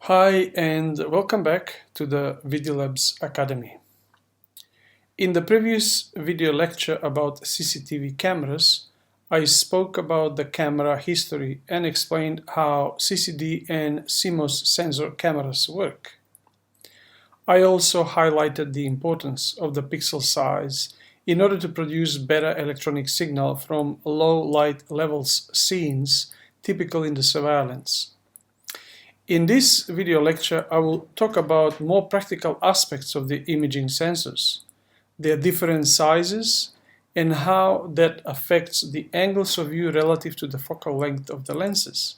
Hi and welcome back to the Video Labs Academy. In the previous video lecture about CCTV cameras, I spoke about the camera history and explained how CCD and CMOS sensor cameras work. I also highlighted the importance of the pixel size in order to produce better electronic signal from low light levels scenes typical in the surveillance. In this video lecture, I will talk about more practical aspects of the imaging sensors, their different sizes, and how that affects the angles of view relative to the focal length of the lenses.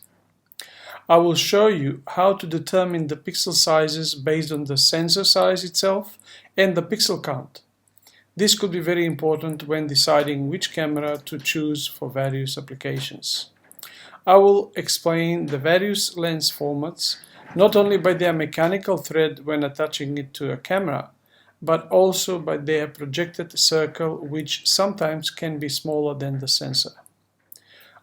I will show you how to determine the pixel sizes based on the sensor size itself and the pixel count. This could be very important when deciding which camera to choose for various applications. I will explain the various lens formats, not only by their mechanical thread when attaching it to a camera, but also by their projected circle, which sometimes can be smaller than the sensor.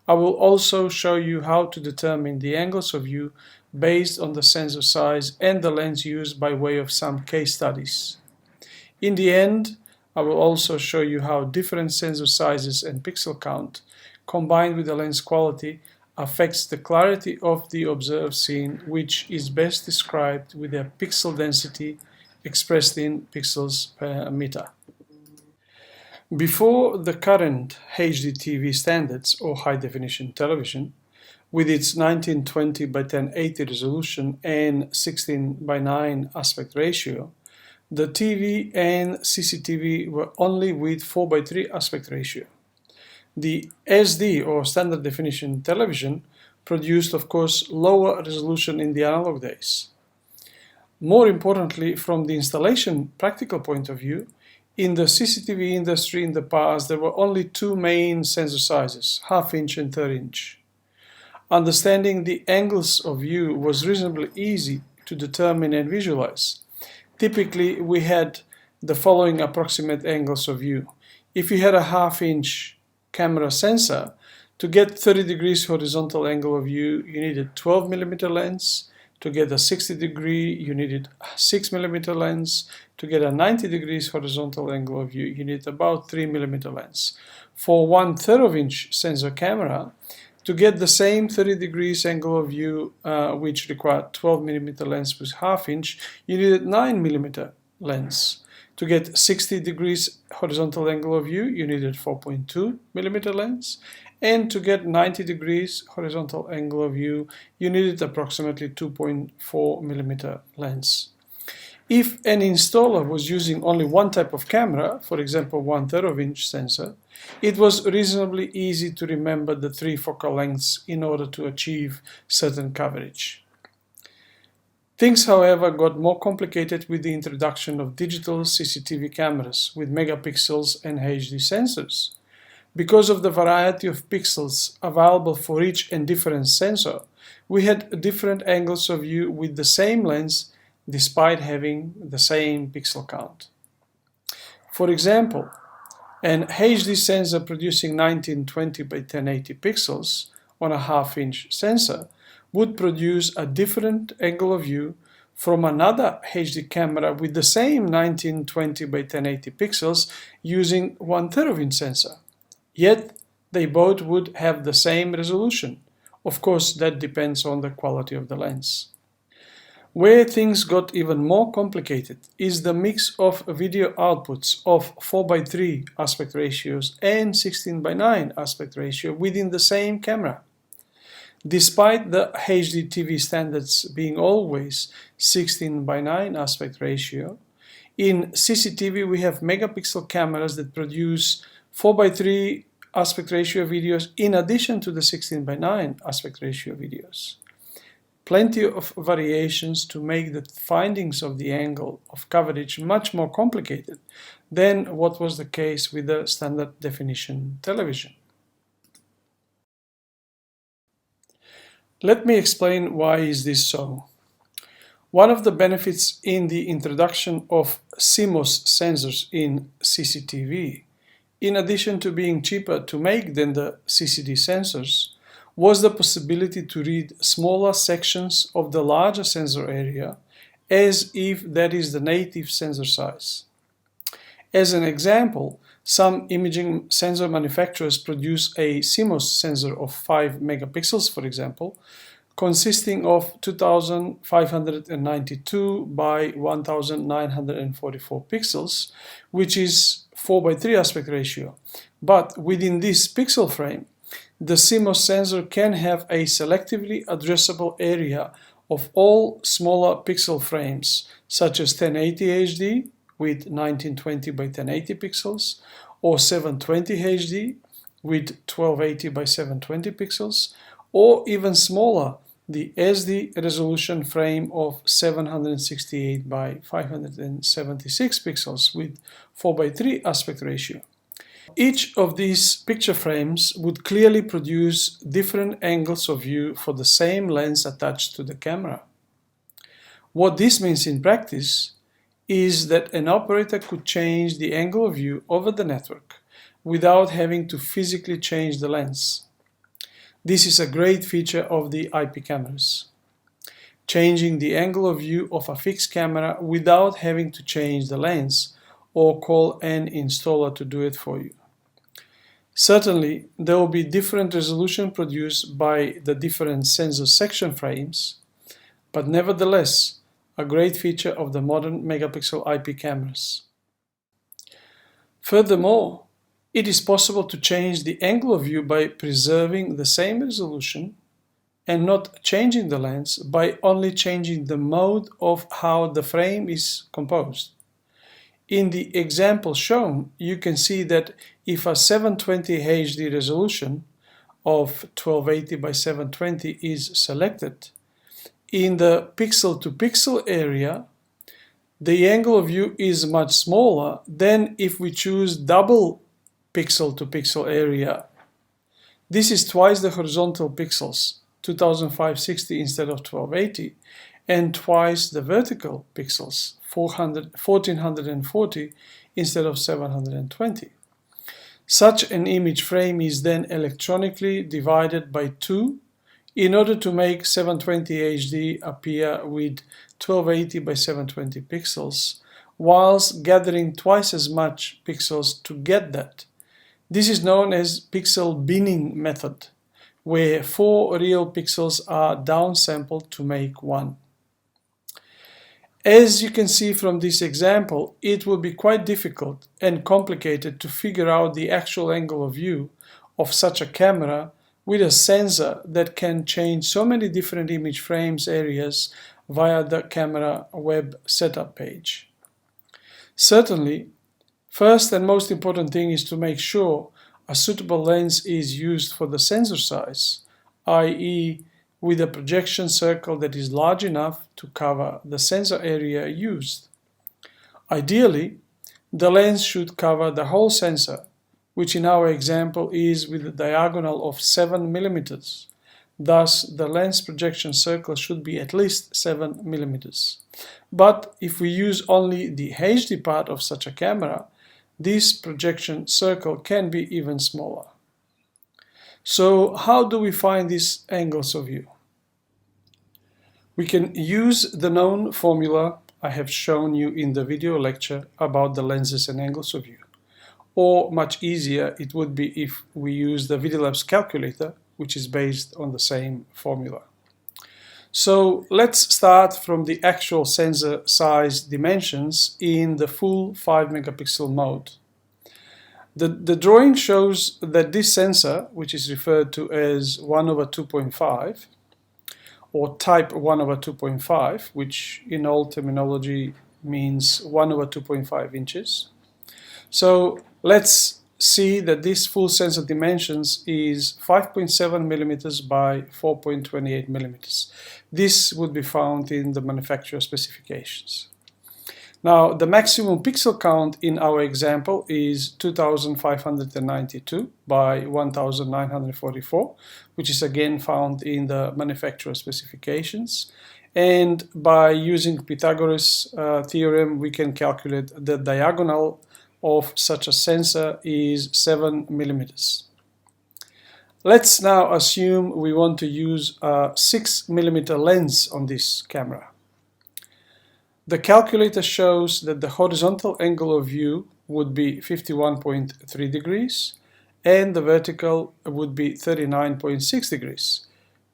I will also show you how to determine the angles of view based on the sensor size and the lens used by way of some case studies. In the end, I will also show you how different sensor sizes and pixel count, combined with the lens quality, affects the clarity of the observed scene, which is best described with a pixel density expressed in pixels per meter. Before the current HD TV standards or high-definition television, with its 1920 by 1080 resolution and 16 by 9 aspect ratio, the TV and CCTV were only with 4 by 3 aspect ratio. The SD or standard definition television produced, of course, lower resolution in the analog days. More importantly, from the installation practical point of view, in the CCTV industry in the past there were only two main sensor sizes, half-inch and third-inch. Understanding the angles of view was reasonably easy to determine and visualize. Typically, we had the following approximate angles of view. If you had a half-inch camera sensor, to get 30 degrees horizontal angle of view, you needed 12 millimeter lens. To get a 60 degree, you needed a 6 millimeter lens. To get a 90 degrees horizontal angle of view, you need about 3 millimeter lens. For 1/3 of inch sensor camera, to get the same 30 degrees angle of view, which required 12 millimeter lens with half-inch, you needed 9 millimeter lens. To get 60 degrees horizontal angle of view, you needed 4.2 millimeter lens. And to get 90 degrees horizontal angle of view, you needed approximately 2.4 millimeter lens. If an installer was using only one type of camera, for example 1/3 of inch sensor, it was reasonably easy to remember the three focal lengths in order to achieve certain coverage. Things, however, got more complicated with the introduction of digital CCTV cameras with megapixels and HD sensors. Because of the variety of pixels available for each and different sensor, we had different angles of view with the same lens despite having the same pixel count. For example, an HD sensor producing 1920 by 1080 pixels on a half-inch sensor would produce a different angle of view from another HD camera with the same 1920 by 1080 pixels using 1/3 of inch sensor. Yet they both would have the same resolution. Of course, that depends on the quality of the lens. Where things got even more complicated is the mix of video outputs of 4 by 3 aspect ratios and 16 by 9 aspect ratio within the same camera. Despite the HD TV standards being always 16 by 9 aspect ratio, in CCTV we have megapixel cameras that produce 4 by 3 aspect ratio videos in addition to the 16 by 9 aspect ratio videos. Plenty of variations to make the findings of the angle of coverage much more complicated than what was the case with the standard definition television. Let me explain why is this so. One of the benefits in the introduction of CMOS sensors in CCTV, in addition to being cheaper to make than the CCD sensors, was the possibility to read smaller sections of the larger sensor area as if that is the native sensor size. As an example, some imaging sensor manufacturers produce a CMOS sensor of 5 megapixels, for example, consisting of 2592 by 1944 pixels, which is 4:3 aspect ratio. But within this pixel frame, the CMOS sensor can have a selectively addressable area of all smaller pixel frames, such as 1080 HD with 1920 by 1080 pixels, or 720 HD with 1280 by 720 pixels, or even smaller, the SD resolution frame of 768 by 576 pixels with 4:3 aspect ratio. Each of these picture frames would clearly produce different angles of view for the same lens attached to the camera. What this means in practice is that an operator could change the angle of view over the network without having to physically change the lens. This is a great feature of the IP cameras. Changing the angle of view of a fixed camera without having to change the lens or call an installer to do it for you. Certainly, there will be different resolution produced by the different sensor section frames, but nevertheless, a great feature of the modern megapixel IP cameras. Furthermore, it is possible to change the angle of view by preserving the same resolution and not changing the lens by only changing the mode of how the frame is composed. In the example shown, you can see that if a 720 HD resolution of 1280 by 720 is selected, in the pixel-to-pixel area, the angle of view is much smaller than if we choose double pixel-to-pixel area. This is twice the horizontal pixels, 2560 instead of 1280, and twice the vertical pixels, 1440 instead of 720. Such an image frame is then electronically divided by 2 in order to make 720 HD appear with 1280 by 720 pixels, whilst gathering twice as much pixels to get that. This is known as pixel binning method, where 4 real pixels are downsampled to make 1. As you can see from this example, it will be quite difficult and complicated to figure out the actual angle of view of such a camera with a sensor that can change so many different image frames areas via the camera web setup page. Certainly, first and most important thing is to make sure a suitable lens is used for the sensor size, i.e., with a projection circle that is large enough to cover the sensor area used. Ideally, the lens should cover the whole sensor, which in our example is with a diagonal of 7 mm. Thus, the lens projection circle should be at least 7 mm. But if we use only the HD part of such a camera, this projection circle can be even smaller. So how do we find these angles of view? We can use the known formula I have shown you in the video lecture about the lenses and angles of view. Or much easier it would be if we use the Videolabs calculator, which is based on the same formula. So let's start from the actual sensor size dimensions in the full 5 megapixel mode. The drawing shows that this sensor, which is referred to as 1/2.5, or type 1/2.5, which in old terminology means 1/2.5 inches. So let's see that this full sensor dimensions is 5.7 millimeters by 4.28 millimeters. This would be found in the manufacturer specifications. Now, the maximum pixel count in our example is 2592 by 1944, which is again found in the manufacturer specifications. And by using Pythagoras theorem, we can calculate the diagonal of such a sensor is 7 millimeters. Let's now assume we want to use a 6mm lens on this camera. The calculator shows that the horizontal angle of view would be 51.3 degrees and the vertical would be 39.6 degrees.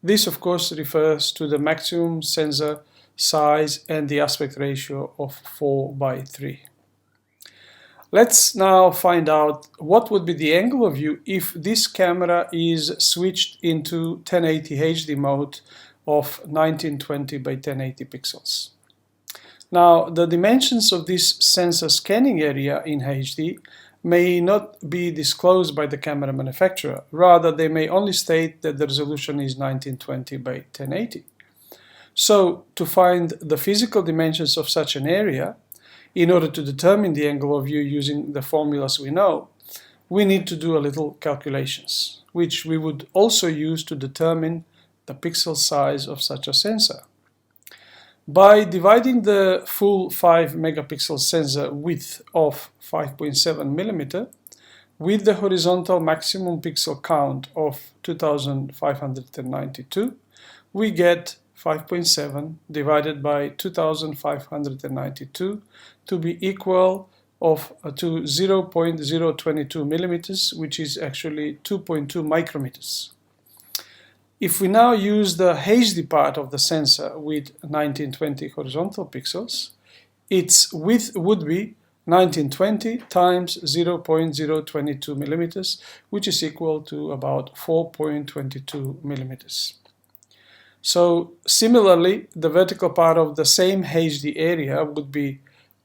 This, of course, refers to the maximum sensor size and the aspect ratio of 4:3. Let's now find out what would be the angle of view if this camera is switched into 1080 HD mode of 1920 by 1080 pixels. Now, the dimensions of this sensor scanning area in HD may not be disclosed by the camera manufacturer. Rather, they may only state that the resolution is 1920 by 1080. So, to find the physical dimensions of such an area, in order to determine the angle of view using the formulas we know, we need to do a little calculations, which we would also use to determine the pixel size of such a sensor. By dividing the full 5 megapixel sensor width of 5.7 millimeter with the horizontal maximum pixel count of 2592, we get 5.7 divided by 2592 to be equal to 0.022 millimeters, which is actually 2.2 micrometers. If we now use the HD part of the sensor with 1920 horizontal pixels, its width would be 1920 times 0.022 millimeters, which is equal to about 4.22 millimeters. So similarly, the vertical part of the same HD area would be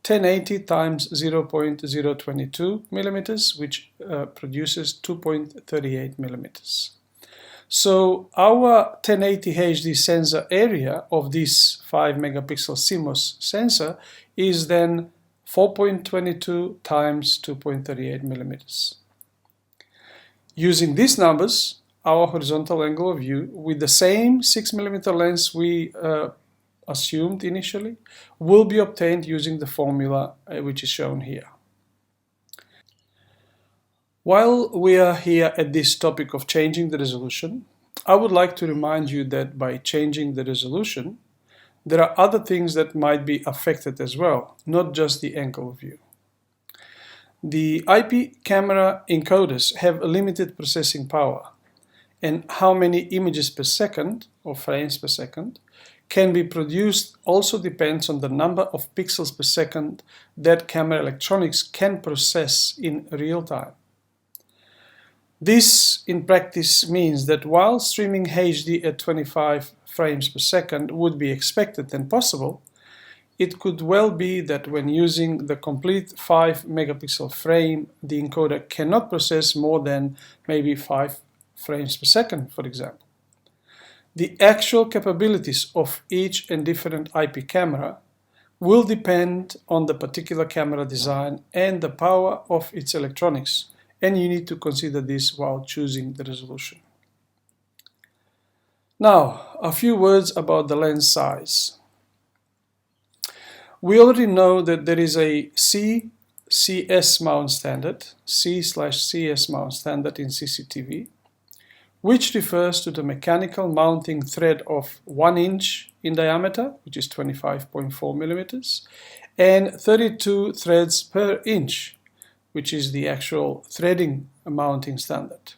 1080 times 0.022 millimeters, which produces 2.38 millimeters. So our 1080 HD sensor area of this 5 megapixel CMOS sensor is then 4.22 times 2.38 millimeters. Using these numbers, our horizontal angle of view with the same 6mm lens we assumed initially will be obtained using the formula which is shown here. While we are here at this topic of changing the resolution, I would like to remind you that by changing the resolution, there are other things that might be affected as well, not just the angle of view. The IP camera encoders have a limited processing power, and how many images per second, or frames per second, can be produced also depends on the number of pixels per second that camera electronics can process in real time. This, in practice, means that while streaming HD at 25 frames per second would be expected and possible, it could well be that when using the complete 5 megapixel frame, the encoder cannot process more than maybe 5 frames per second, for example. The actual capabilities of each and different IP camera will depend on the particular camera design and the power of its electronics, and you need to consider this while choosing the resolution. Now, a few words about the lens size. We already know that there is a C/CS mount standard, C/CS mount standard in CCTV, which refers to the mechanical mounting thread of 1 inch in diameter, which is 25.4 millimeters, and 32 threads per inch, which is the actual threading mounting standard.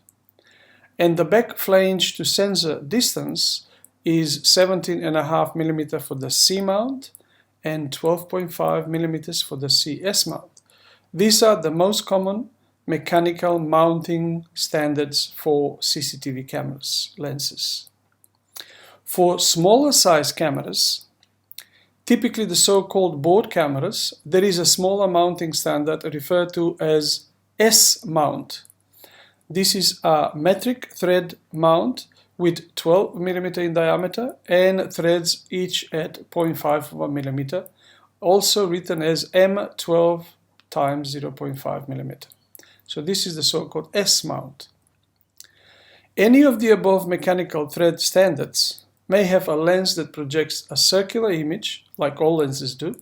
And the back flange to sensor distance is 17.5 millimeter for the C mount and 12.5 millimeters for the CS mount. These are the most common mechanical mounting standards for CCTV cameras, lenses. For smaller size cameras, typically the so-called board cameras, there is a smaller mounting standard referred to as S mount. This is a metric thread mount with 12 millimeter in diameter and threads each at 0.5 millimeter, also written as M12 times 0.5 millimeter. So this is the so-called S mount. Any of the above mechanical thread standards may have a lens that projects a circular image, like all lenses do,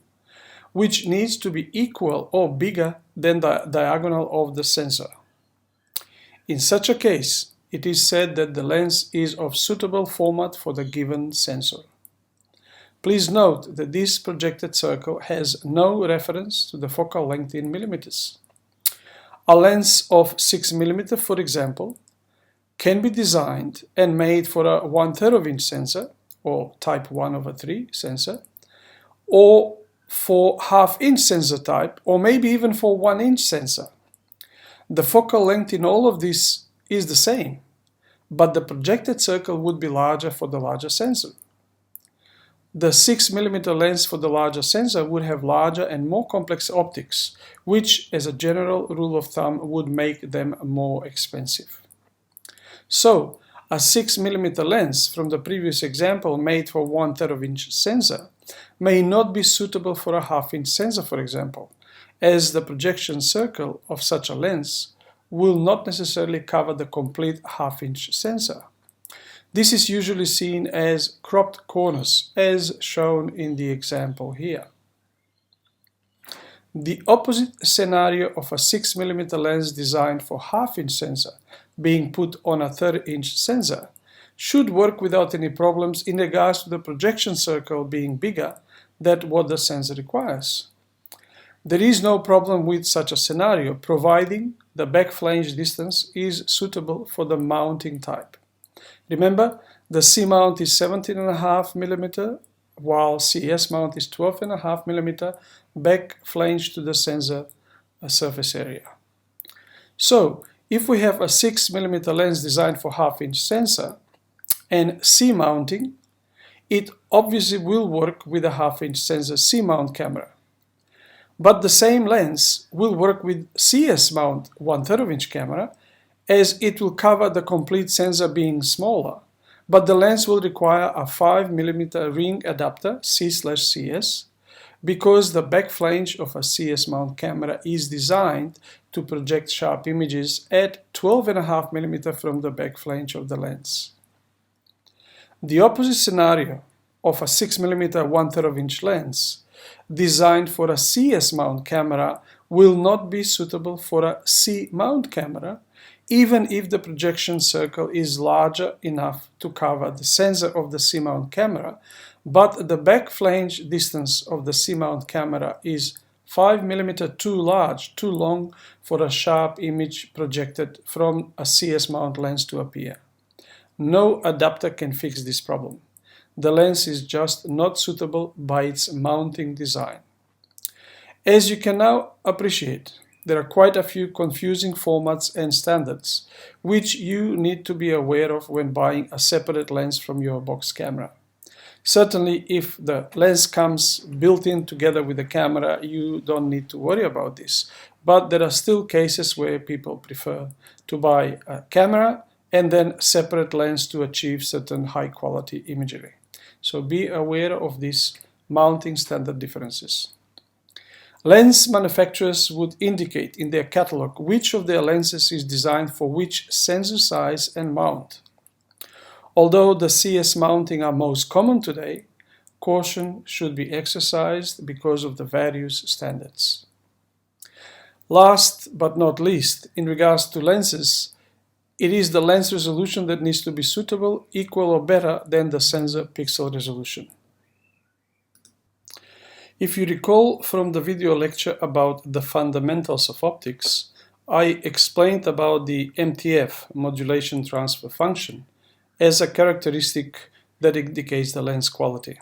which needs to be equal or bigger than the diagonal of the sensor. In such a case, it is said that the lens is of suitable format for the given sensor. Please note that this projected circle has no reference to the focal length in millimeters. A lens of 6 mm, for example, can be designed and made for a 1/3 inch sensor, or type 1/3 sensor, or for 1/2 inch sensor type, or maybe even for 1 inch sensor. The focal length in all of this is the same, but the projected circle would be larger for the larger sensor. The 6 mm lens for the larger sensor would have larger and more complex optics, which, as a general rule of thumb, would make them more expensive. So, a 6 mm lens from the previous example made for 1/3 inch sensor may not be suitable for a 1/2 inch sensor, for example, as the projection circle of such a lens will not necessarily cover the complete 1/2 inch sensor. This is usually seen as cropped corners, as shown in the example here. The opposite scenario of a 6 mm lens designed for 1/2 inch sensor being put on a 1/3 inch sensor should work without any problems in regards to the projection circle being bigger than what the sensor requires. There is no problem with such a scenario, providing the back flange distance is suitable for the mounting type. Remember, the C mount is 17.5 mm, while CS mount is 12.5 mm back flange to the sensor surface area. So, if we have a 6 mm lens designed for 1/2 inch sensor and C mounting, it obviously will work with a 1/2 inch sensor C mount camera. But the same lens will work with CS mount 1/3 inch camera, as it will cover the complete sensor being smaller, but the lens will require a 5 mm ring adapter C/CS because the back flange of a CS mount camera is designed to project sharp images at 12.5 mm from the back flange of the lens. The opposite scenario of a 6 mm 1/3 inch lens designed for a CS mount camera will not be suitable for a C mount camera, even if the projection circle is larger enough to cover the sensor of the C mount camera, but the back flange distance of the C mount camera is 5 mm too large, too long for a sharp image projected from a CS mount lens to appear. No adapter can fix this problem. The lens is just not suitable by its mounting design. As you can now appreciate, there are quite a few confusing formats and standards which you need to be aware of when buying a separate lens from your box camera. Certainly, if the lens comes built in together with the camera, you don't need to worry about this. But there are still cases where people prefer to buy a camera and then separate lens to achieve certain high quality imagery. So be aware of these mounting standard differences. Lens manufacturers would indicate in their catalog which of their lenses is designed for which sensor size and mount. Although the CS mounting are most common today, caution should be exercised because of the various standards. Last but not least, in regards to lenses, it is the lens resolution that needs to be suitable, equal or better than the sensor pixel resolution. If you recall from the video lecture about the fundamentals of optics, I explained about the MTF, modulation transfer function, as a characteristic that indicates the lens quality.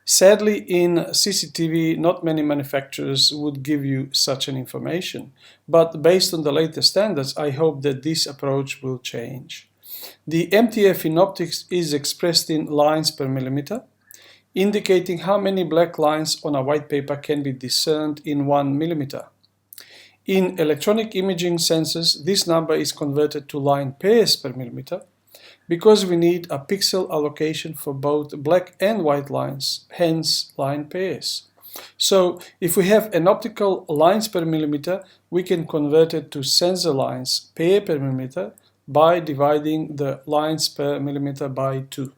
Sadly, in CCTV, not many manufacturers would give you such an information, but based on the latest standards, I hope that this approach will change. The MTF in optics is expressed in lines per millimeter, indicating how many black lines on a white paper can be discerned in 1 millimeter. In electronic imaging sensors, this number is converted to line pairs per millimeter, because we need a pixel allocation for both black and white lines, hence line pairs. So if we have an optical lines per millimeter, we can convert it to sensor lines pair per millimeter by dividing the lines per millimeter by 2.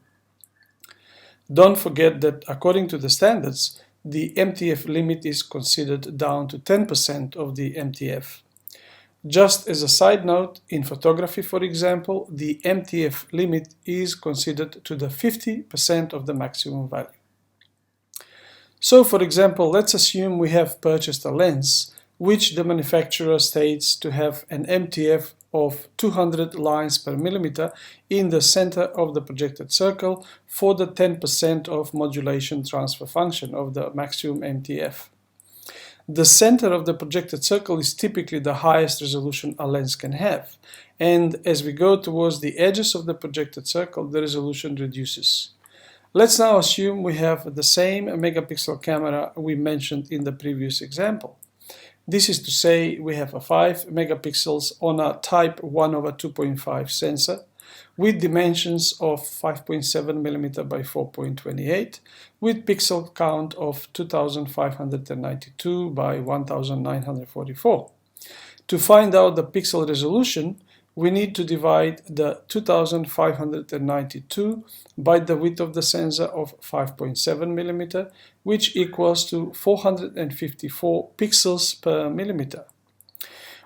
Don't forget that according to the standards, the MTF limit is considered down to 10% of the MTF. Just as a side note, in photography, for example, the MTF limit is considered to the 50% of the maximum value. So, for example, let's assume we have purchased a lens which the manufacturer states to have an MTF of 200 lines per millimeter in the center of the projected circle for the 10% of modulation transfer function of the maximum MTF. The center of the projected circle is typically the highest resolution a lens can have, and as we go towards the edges of the projected circle, the resolution reduces. Let's now assume we have the same megapixel camera we mentioned in the previous example. This is to say we have a 5 megapixels on a type 1/2.5 sensor with dimensions of 5.7 mm by 4.28 with pixel count of 2592 by 1944. To find out the pixel resolution, we need to divide the 2592 by the width of the sensor of 5.7 mm, which equals to 454 pixels per millimeter.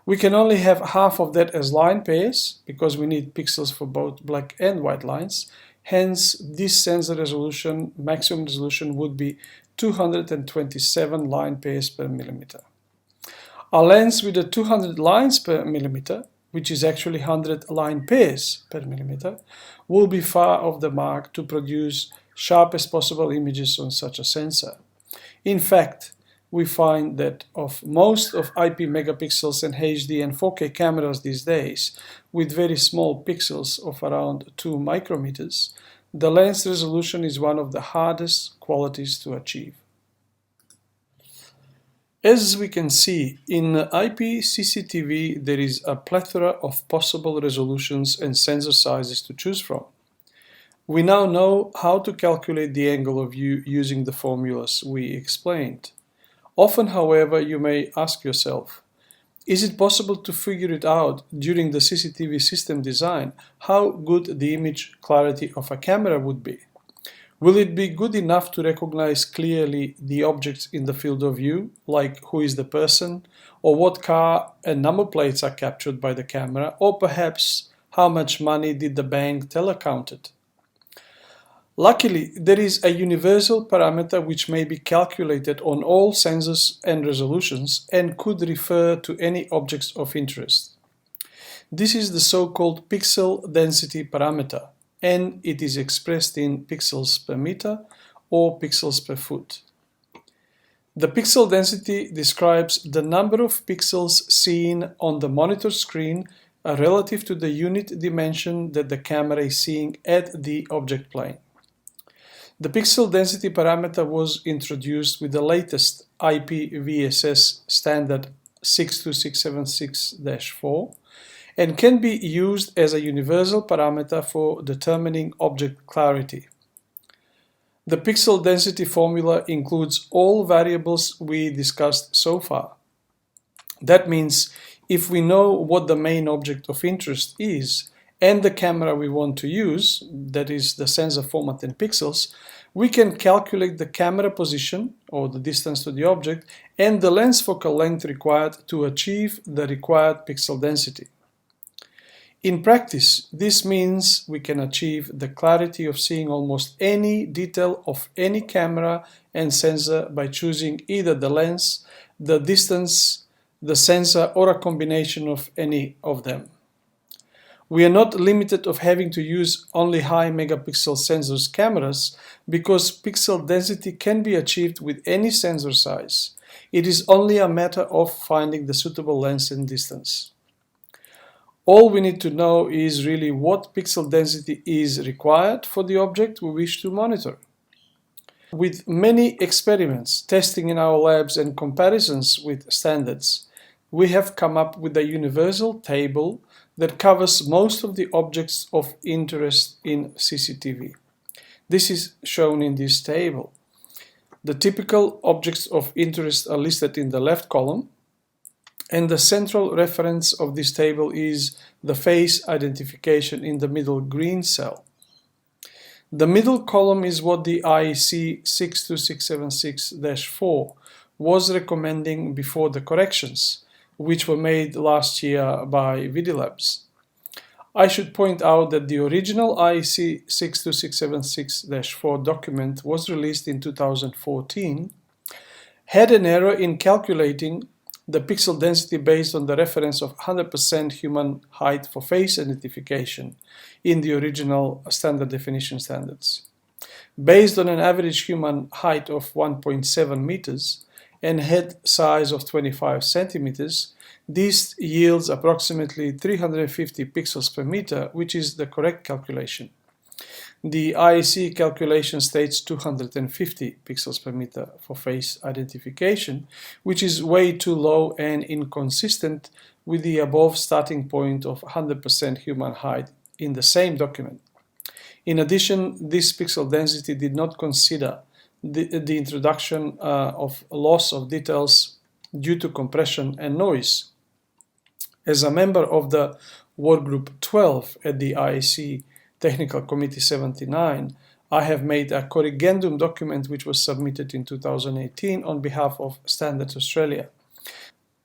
We can only have half of that as line pairs, because we need pixels for both black and white lines. Hence, this sensor resolution, maximum resolution, would be 227 line pairs per millimeter. A lens with 200 lines per millimeter, which is actually 100 line pairs per millimeter, will be far off the mark to produce sharpest possible images on such a sensor. In fact, we find that of most of IP megapixels and HD and 4K cameras these days, with very small pixels of around 2 micrometers, the lens resolution is one of the hardest qualities to achieve. As we can see, in IP CCTV there is a plethora of possible resolutions and sensor sizes to choose from. We now know how to calculate the angle of view using the formulas we explained. Often, however, you may ask yourself, is it possible to figure it out during the CCTV system design how good the image clarity of a camera would be? Will it be good enough to recognize clearly the objects in the field of view, like who is the person, or what car and number plates are captured by the camera, or perhaps how much money did the bank teller counted? Luckily, there is a universal parameter which may be calculated on all sensors and resolutions and could refer to any objects of interest. This is the so-called pixel density parameter, and it is expressed in pixels per meter or pixels per foot. The pixel density describes the number of pixels seen on the monitor screen relative to the unit dimension that the camera is seeing at the object plane. The pixel density parameter was introduced with the latest IPVSS standard 62676-4 and can be used as a universal parameter for determining object clarity. The pixel density formula includes all variables we discussed so far. That means if we know what the main object of interest is and the camera we want to use, that is the sensor format in pixels, we can calculate the camera position, or the distance to the object, and the lens focal length required to achieve the required pixel density. In practice, this means we can achieve the clarity of seeing almost any detail of any camera and sensor by choosing either the lens, the distance, the sensor, or a combination of any of them. We are not limited of having to use only high megapixel sensors cameras because pixel density can be achieved with any sensor size. It is only a matter of finding the suitable lens and distance. All we need to know is really what pixel density is required for the object we wish to monitor. With many experiments, testing in our labs and comparisons with standards, we have come up with a universal table that covers most of the objects of interest in CCTV. This is shown in this table. The typical objects of interest are listed in the left column, and the central reference of this table is the face identification in the middle green cell. The middle column is what the IEC 62676-4 was recommending before the corrections, which were made last year by VideoLabs. I should point out that the original IEC 62676-4 document was released in 2014, had an error in calculating the pixel density based on the reference of 100% human height for face identification in the original standard definition standards. Based on an average human height of 1.7 meters and head size of 25 centimeters, this yields approximately 350 pixels per meter, which is the correct calculation. The IEC calculation states 250 pixels per meter for face identification, which is way too low and inconsistent with the above starting point of 100% human height in the same document. In addition, this pixel density did not consider the introduction of loss of details due to compression and noise. As a member of the Workgroup 12 at the IEC Technical Committee 79, I have made a corrigendum document which was submitted in 2018 on behalf of Standards Australia.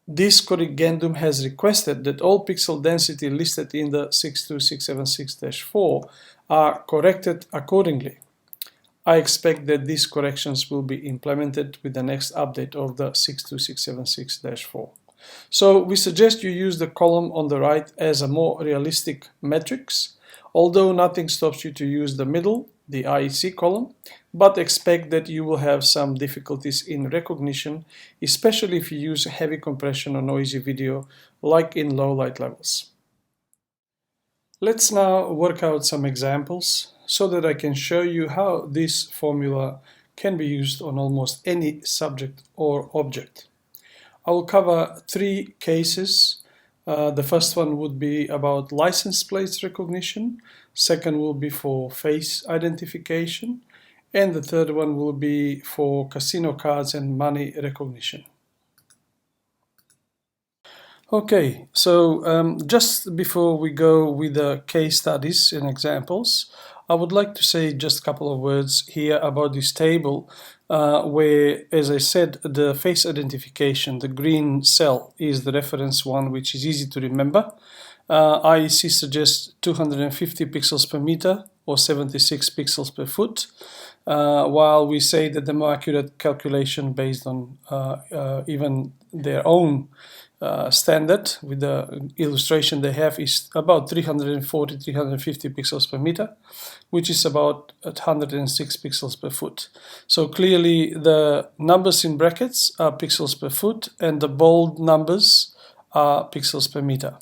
This corrigendum has requested that all pixel density listed in the 62676-4 are corrected accordingly. I expect that these corrections will be implemented with the next update of the 62676-4. So we suggest you use the column on the right as a more realistic matrix, although nothing stops you to use the middle, the IEC column, but expect that you will have some difficulties in recognition, especially if you use heavy compression or noisy video like in low light levels. Let's now work out some examples so that I can show you how this formula can be used on almost any subject or object. I will cover three cases. The first one would be about license plates recognition, second will be for face identification, and the third one will be for casino cards and money recognition. Okay, so just before we go with the case studies and examples, I would like to say just a couple of words here about this table where, as I said, the face identification, the green cell, is the reference one, which is easy to remember. IEC suggests 250 pixels per meter or 76 pixels per foot, while we say that the more accurate calculation based on even their own standard with the illustration they have is about 350 pixels per meter, which is about 106 pixels per foot. So clearly the numbers in brackets are pixels per foot and the bold numbers are pixels per meter.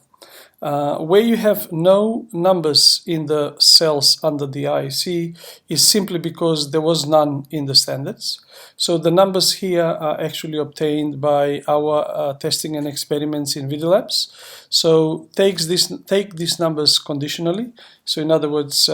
Where you have no numbers in the cells under the IEC is simply because there was none in the standards. So the numbers here are actually obtained by our testing and experiments in VideoLabs. So take these numbers conditionally. So in other words,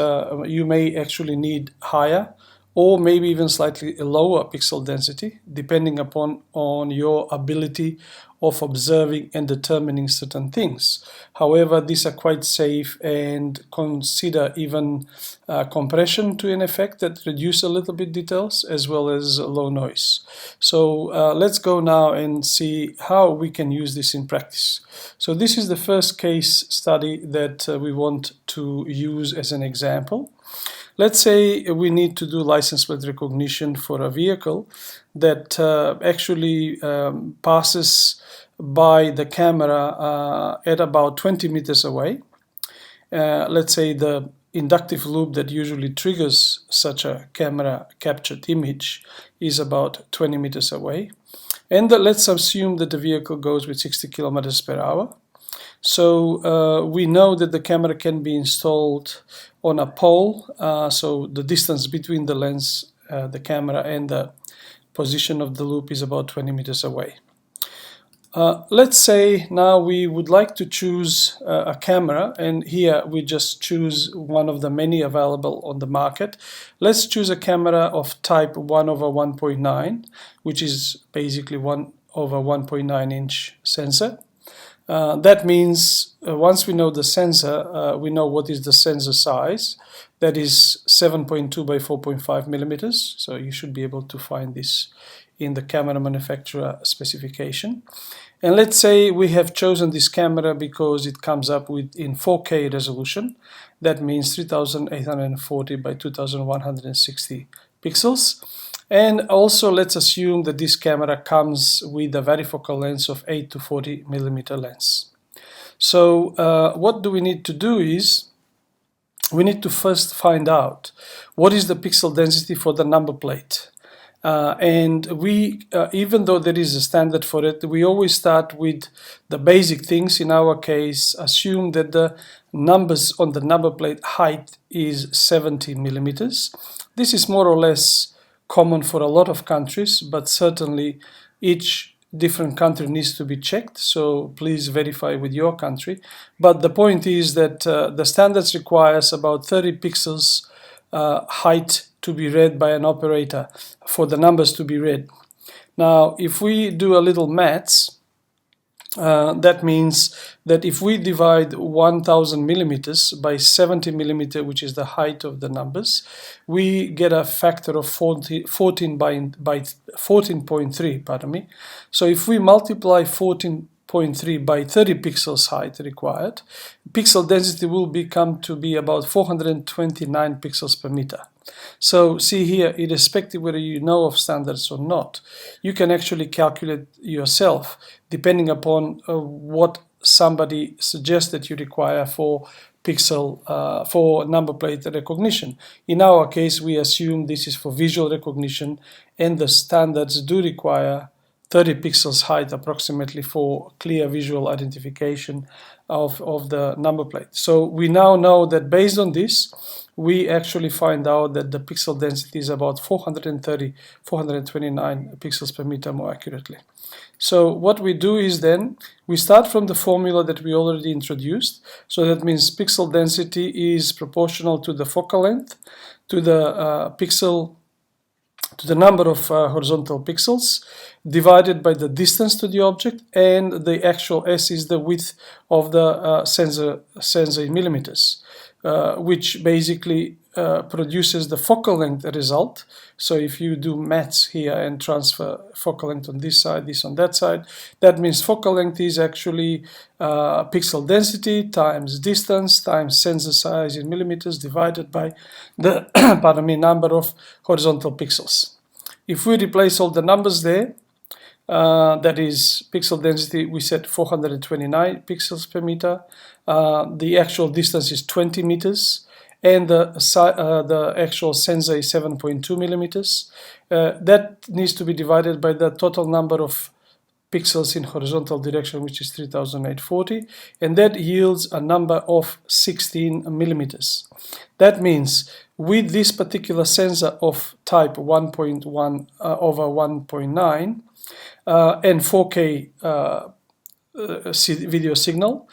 you may actually need higher or maybe even slightly lower pixel density, depending upon your ability of observing and determining certain things. However, these are quite safe and consider even compression to an effect that reduce a little bit details as well as low noise. So let's go now and see how we can use this in practice. So this is the first case study that we want to use as an example. Let's say we need to do license plate recognition for a vehicle that actually passes by the camera at about 20 meters away. Let's say the inductive loop that usually triggers such a camera captured image is about 20 meters away. And let's assume that the vehicle goes with 60 kilometers per hour. So we know that the camera can be installed on a pole, so the distance between the lens, the camera, and the position of the loop is about 20 meters away. Let's say now we would like to choose a camera, and here we just choose one of the many available on the market. Let's choose a camera of type 1/1.9, which is basically 1/1.9 inch sensor. That means once we know the sensor, we know what is the sensor size. That is 7.2 by 4.5 millimeters. So you should be able to find this in the camera manufacturer specification. And let's say we have chosen this camera because it comes up with in 4K resolution. That means 3840 by 2160 pixels. And also let's assume that this camera comes with a varifocal lens of 8 to 40 millimeter lens. So what do we need to do is we need to first find out what is the pixel density for the number plate. And we, even though there is a standard for it, we always start with the basic things. In our case, assume that the numbers on the number plate height is 70 millimeters. This is more or less common for a lot of countries, but certainly each different country needs to be checked, so please verify with your country. But the point is that the standards requires about 30 pixels height to be read by an operator for the numbers to be read. Now, if we do a little maths, that means that if we divide 1000 millimeters by 70 millimeter, which is the height of the numbers, we get a factor of 14.3, pardon me. So if we multiply 14.3 by 30 pixels height required, pixel density will become to be about 429 pixels per meter. So see here, irrespective whether you know of standards or not, you can actually calculate yourself depending upon what somebody suggests that you require for pixel for number plate recognition. In our case, we assume this is for visual recognition, and the standards do require 30 pixels height approximately for clear visual identification of the number plate. So we now know that based on this, we actually find out that the pixel density is about 429 pixels per meter more accurately. So what we do is then we start from the formula that we already introduced. So that means pixel density is proportional to the focal length, to the to the number of horizontal pixels divided by the distance to the object, and the actual S is the width of the sensor in millimeters, which basically produces the focal length result. So if you do maths here and transfer focal length on this side, this on that side, that means focal length is actually pixel density times distance times sensor size in millimeters divided by the pardon me, number of horizontal pixels. If we replace all the numbers there, that is pixel density, we set 429 pixels per meter. The actual distance is 20 meters. And the actual sensor is 7.2 millimeters. That needs to be divided by the total number of pixels in horizontal direction, which is 3840, and that yields a number of 16 millimeters. That means with this particular sensor of type 1.1 over 1.9 and 4K video signal,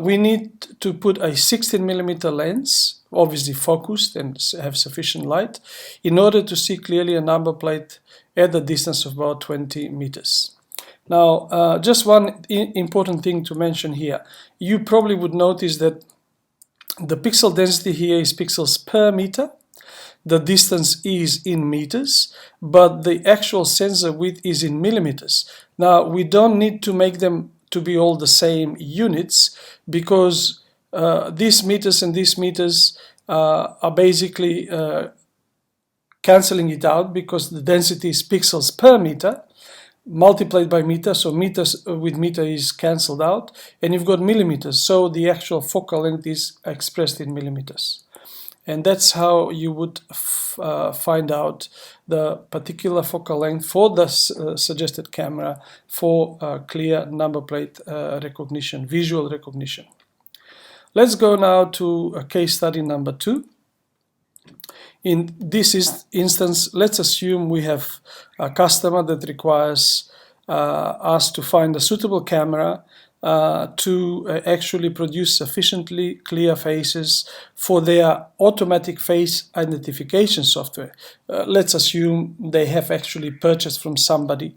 we need to put a 16 millimeter lens, obviously focused and have sufficient light, in order to see clearly a number plate at the distance of about 20 meters. Now, just one important thing to mention here. You probably would notice that the pixel density here is pixels per meter. The distance is in meters, but the actual sensor width is in millimeters. Now, we don't need to make them to be all the same units, because these meters and these meters are basically cancelling it out, because the density is pixels per meter multiplied by meter, so meters with meter is cancelled out, and you've got millimeters, so the actual focal length is expressed in millimeters. And that's how you would find out the particular focal length for the suggested camera for clear number plate recognition, visual recognition. Let's go now to case study number 2. In this instance, let's assume we have a customer that requires us to find a suitable camera to actually produce sufficiently clear faces for their automatic face identification software. Let's assume they have actually purchased from somebody,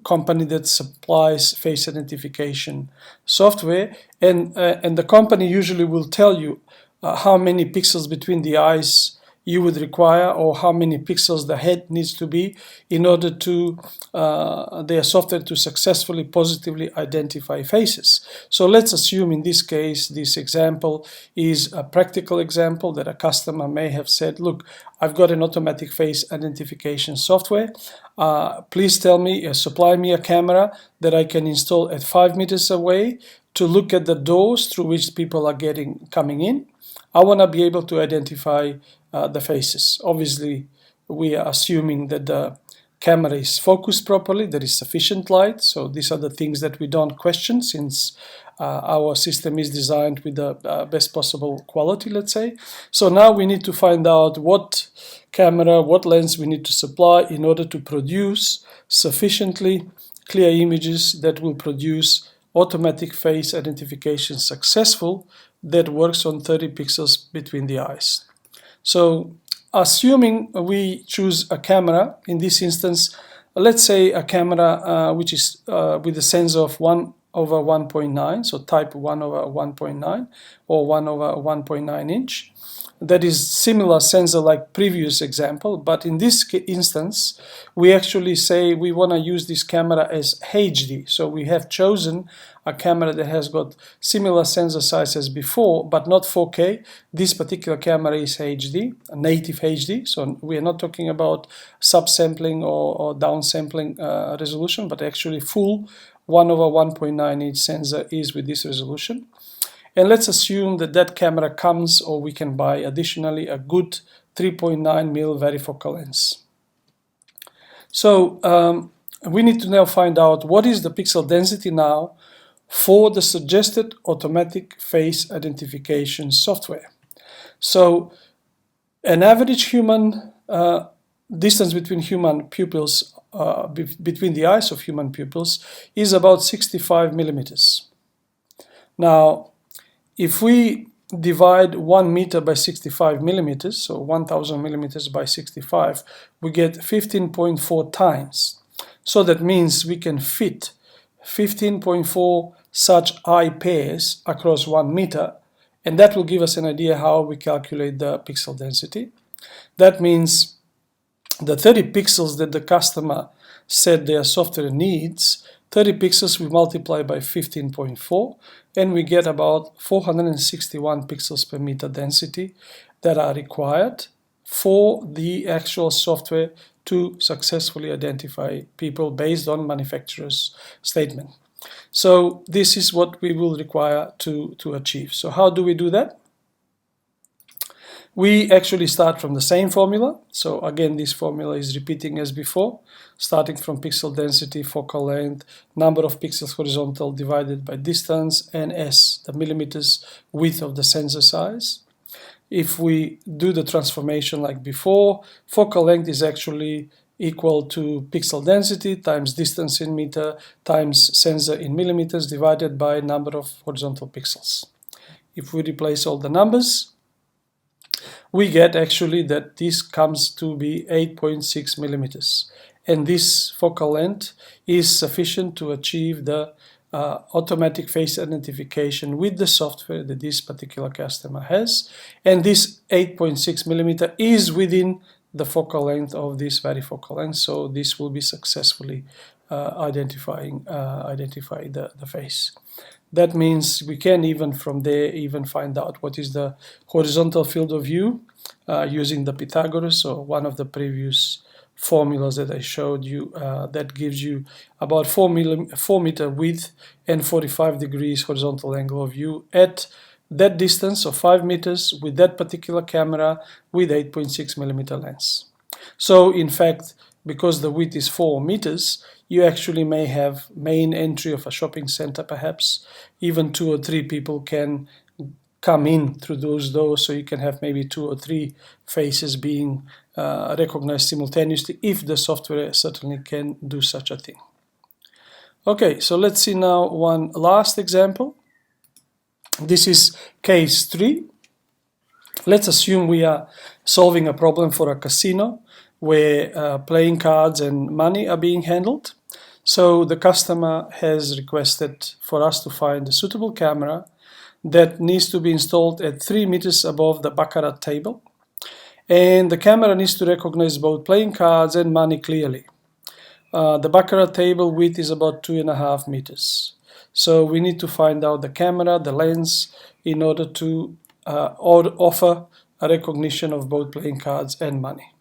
company that supplies face identification software, and the company usually will tell you how many pixels between the eyes you would require, or how many pixels the head needs to be in order to their software to successfully positively identify faces. So let's assume in this case, this example is a practical example that a customer may have said, look, I've got an automatic face identification software. Please tell me, supply me a camera that I can install at 5 meters away to look at the doors through which people are coming in. I want to be able to identify the faces. Obviously, we are assuming that the camera is focused properly, there is sufficient light. So these are the things that we don't question, since our system is designed with the best possible quality, let's say. So now we need to find out what camera, what lens we need to supply in order to produce sufficiently clear images that will produce automatic face identification successful that works on 30 pixels between the eyes. So assuming we choose a camera, in this instance, let's say a camera which is with a sensor of 1/1.9, so type 1/1.9 or 1/1.9 inch. That is similar sensor like previous example, but in this instance, we actually say we want to use this camera as HD. So we have chosen a camera that has got similar sensor size as before, but not 4K. This particular camera is HD, a native HD. So we are not talking about subsampling or downsampling resolution, but actually full 1/1.9 inch sensor is with this resolution. And let's assume that that camera comes, or we can buy additionally a good 3.9mm varifocal lens. So we need to now find out what is the pixel density now for the suggested automatic face identification software. So an average human distance between human pupils, between the eyes of human pupils, is about 65 millimeters. Now, if we divide 1 meter by 65 millimeters, so 1000 millimeters by 65, we get 15.4 times. So that means we can fit 15.4 such eye pairs across 1 meter, and that will give us an idea how we calculate the pixel density. That means the 30 pixels that the customer said their software needs, 30 pixels we multiply by 15.4, and we get about 461 pixels per meter density that are required for the actual software to successfully identify people based on manufacturer's statement. So this is what we will require to achieve. So how do we do that? We actually start from the same formula. So again, this formula is repeating as before, starting from pixel density, focal length, number of pixels horizontal divided by distance, and S, the millimeters width of the sensor size. If we do the transformation like before, focal length is actually equal to pixel density times distance in meter times sensor in millimeters divided by number of horizontal pixels. If we replace all the numbers, we get actually that this comes to be 8.6 millimeters. And this focal length is sufficient to achieve the automatic face identification with the software that this particular customer has. And this 8.6 millimeter is within the focal length of this varifocal length. So this will be successfully identifying the face. That means we can even from there even find out what is the horizontal field of view using the Pythagoras, or one of the previous formulas that I showed you that gives you about 4 meter width and 45 degrees horizontal angle of view at that distance of 5 meters with that particular camera with 8.6 millimeter lens. So in fact, because the width is 4 meters, you actually may have main entry of a shopping center, perhaps even 2 or 3 people can come in through those doors, so you can have maybe 2 or 3 faces being recognized simultaneously if the software certainly can do such a thing. Okay, so let's see now one last example. This is case 3. Let's assume we are solving a problem for a casino where playing cards and money are being handled. So the customer has requested for us to find a suitable camera that needs to be installed at 3 meters above the baccarat table. And the camera needs to recognize both playing cards and money clearly. The baccarat table width is about 2.5 meters. So we need to find out the camera, the lens, in order to offer a recognition of both playing cards and money.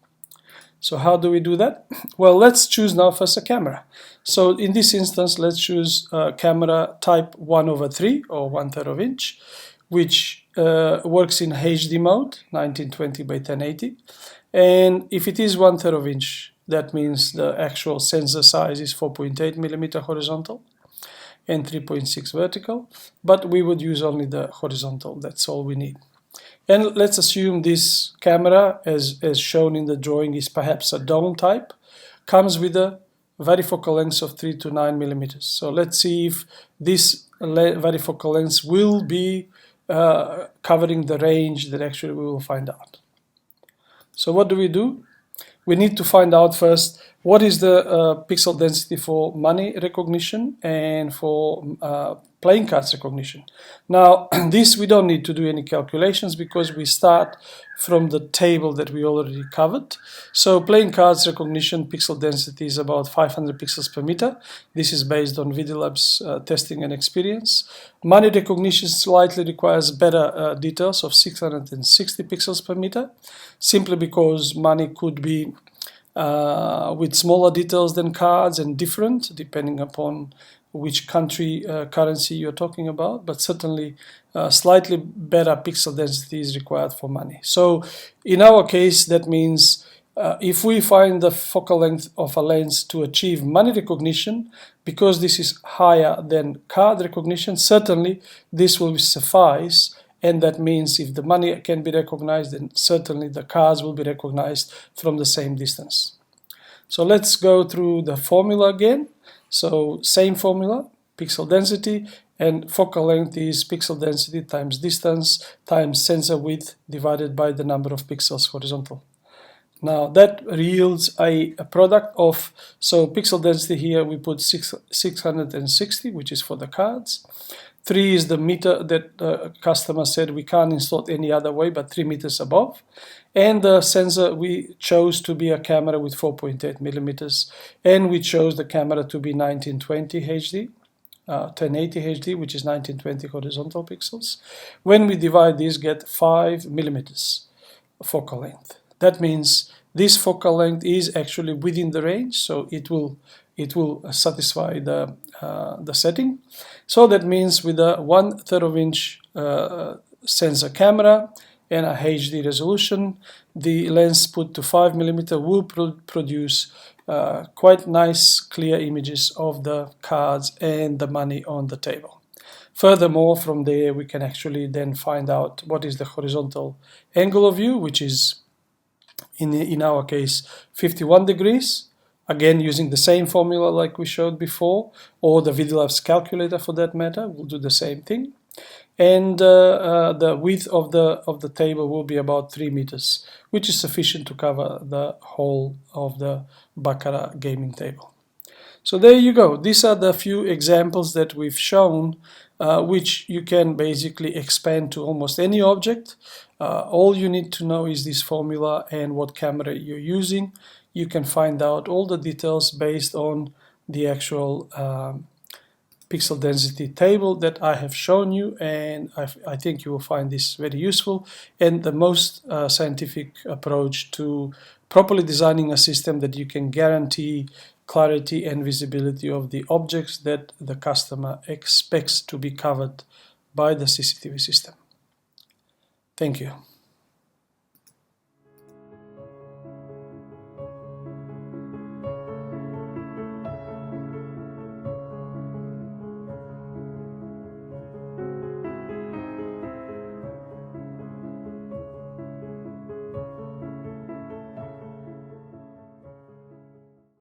So how do we do that? Well, let's choose now first a camera. So in this instance, let's choose camera type 1/3 or 1/3 of inch, which works in HD mode, 1920 by 1080. And if it is 1/3 of inch, that means the actual sensor size is 4.8 millimeter horizontal and 3.6 vertical, but we would use only the horizontal. That's all we need. And let's assume this camera, as shown in the drawing, is perhaps a dome type, comes with a varifocal length of 3 to 9 millimeters. So let's see if this varifocal length will be covering the range that actually we will find out. So what do? We need to find out first what is the pixel density for money recognition and for playing cards recognition. Now, this we don't need to do any calculations because we start from the table that we already covered. So playing cards recognition pixel density is about 500 pixels per meter. This is based on Vidilab's testing and experience. Money recognition slightly requires better details of 660 pixels per meter, simply because money could be with smaller details than cards and different depending upon which country currency you're talking about, but certainly slightly better pixel density is required for money. So in our case, that means if we find the focal length of a lens to achieve money recognition, because this is higher than card recognition, certainly this will suffice. And that means if the money can be recognized, then certainly the cards will be recognized from the same distance. So let's go through the formula again. So same formula, pixel density, and focal length is pixel density times distance times sensor width divided by the number of pixels horizontal. Now that yields a product of, so pixel density here we put 660, which is for the cards. 3 is the meter that the customer said we can't install it any other way but 3 meters above. And the sensor we chose to be a camera with 4.8 millimeters, and we chose the camera to be 1920 HD, 1080 HD, which is 1920 horizontal pixels. When we divide these, get 5 millimeters focal length. That means this focal length is actually within the range, so it will satisfy the setting. So that means with a 1/3 of inch sensor camera and a HD resolution, the lens put to 5 millimeter will produce quite nice clear images of the cards and the money on the table. Furthermore, from there we can actually then find out what is the horizontal angle of view, which is in our case 51 degrees, again using the same formula like we showed before, or the Vidilab's calculator for that matter will do the same thing. And the width of the table will be about 3 meters, which is sufficient to cover the whole of the baccarat gaming table. So there you go. These are the few examples that we've shown, which you can basically expand to almost any object. All you need to know is this formula and what camera you're using. You can find out all the details based on the actual pixel density table that I have shown you, and I think you will find this very useful and the most scientific approach to properly designing a system that you can guarantee clarity and visibility of the objects that the customer expects to be covered by the CCTV system. Thank you.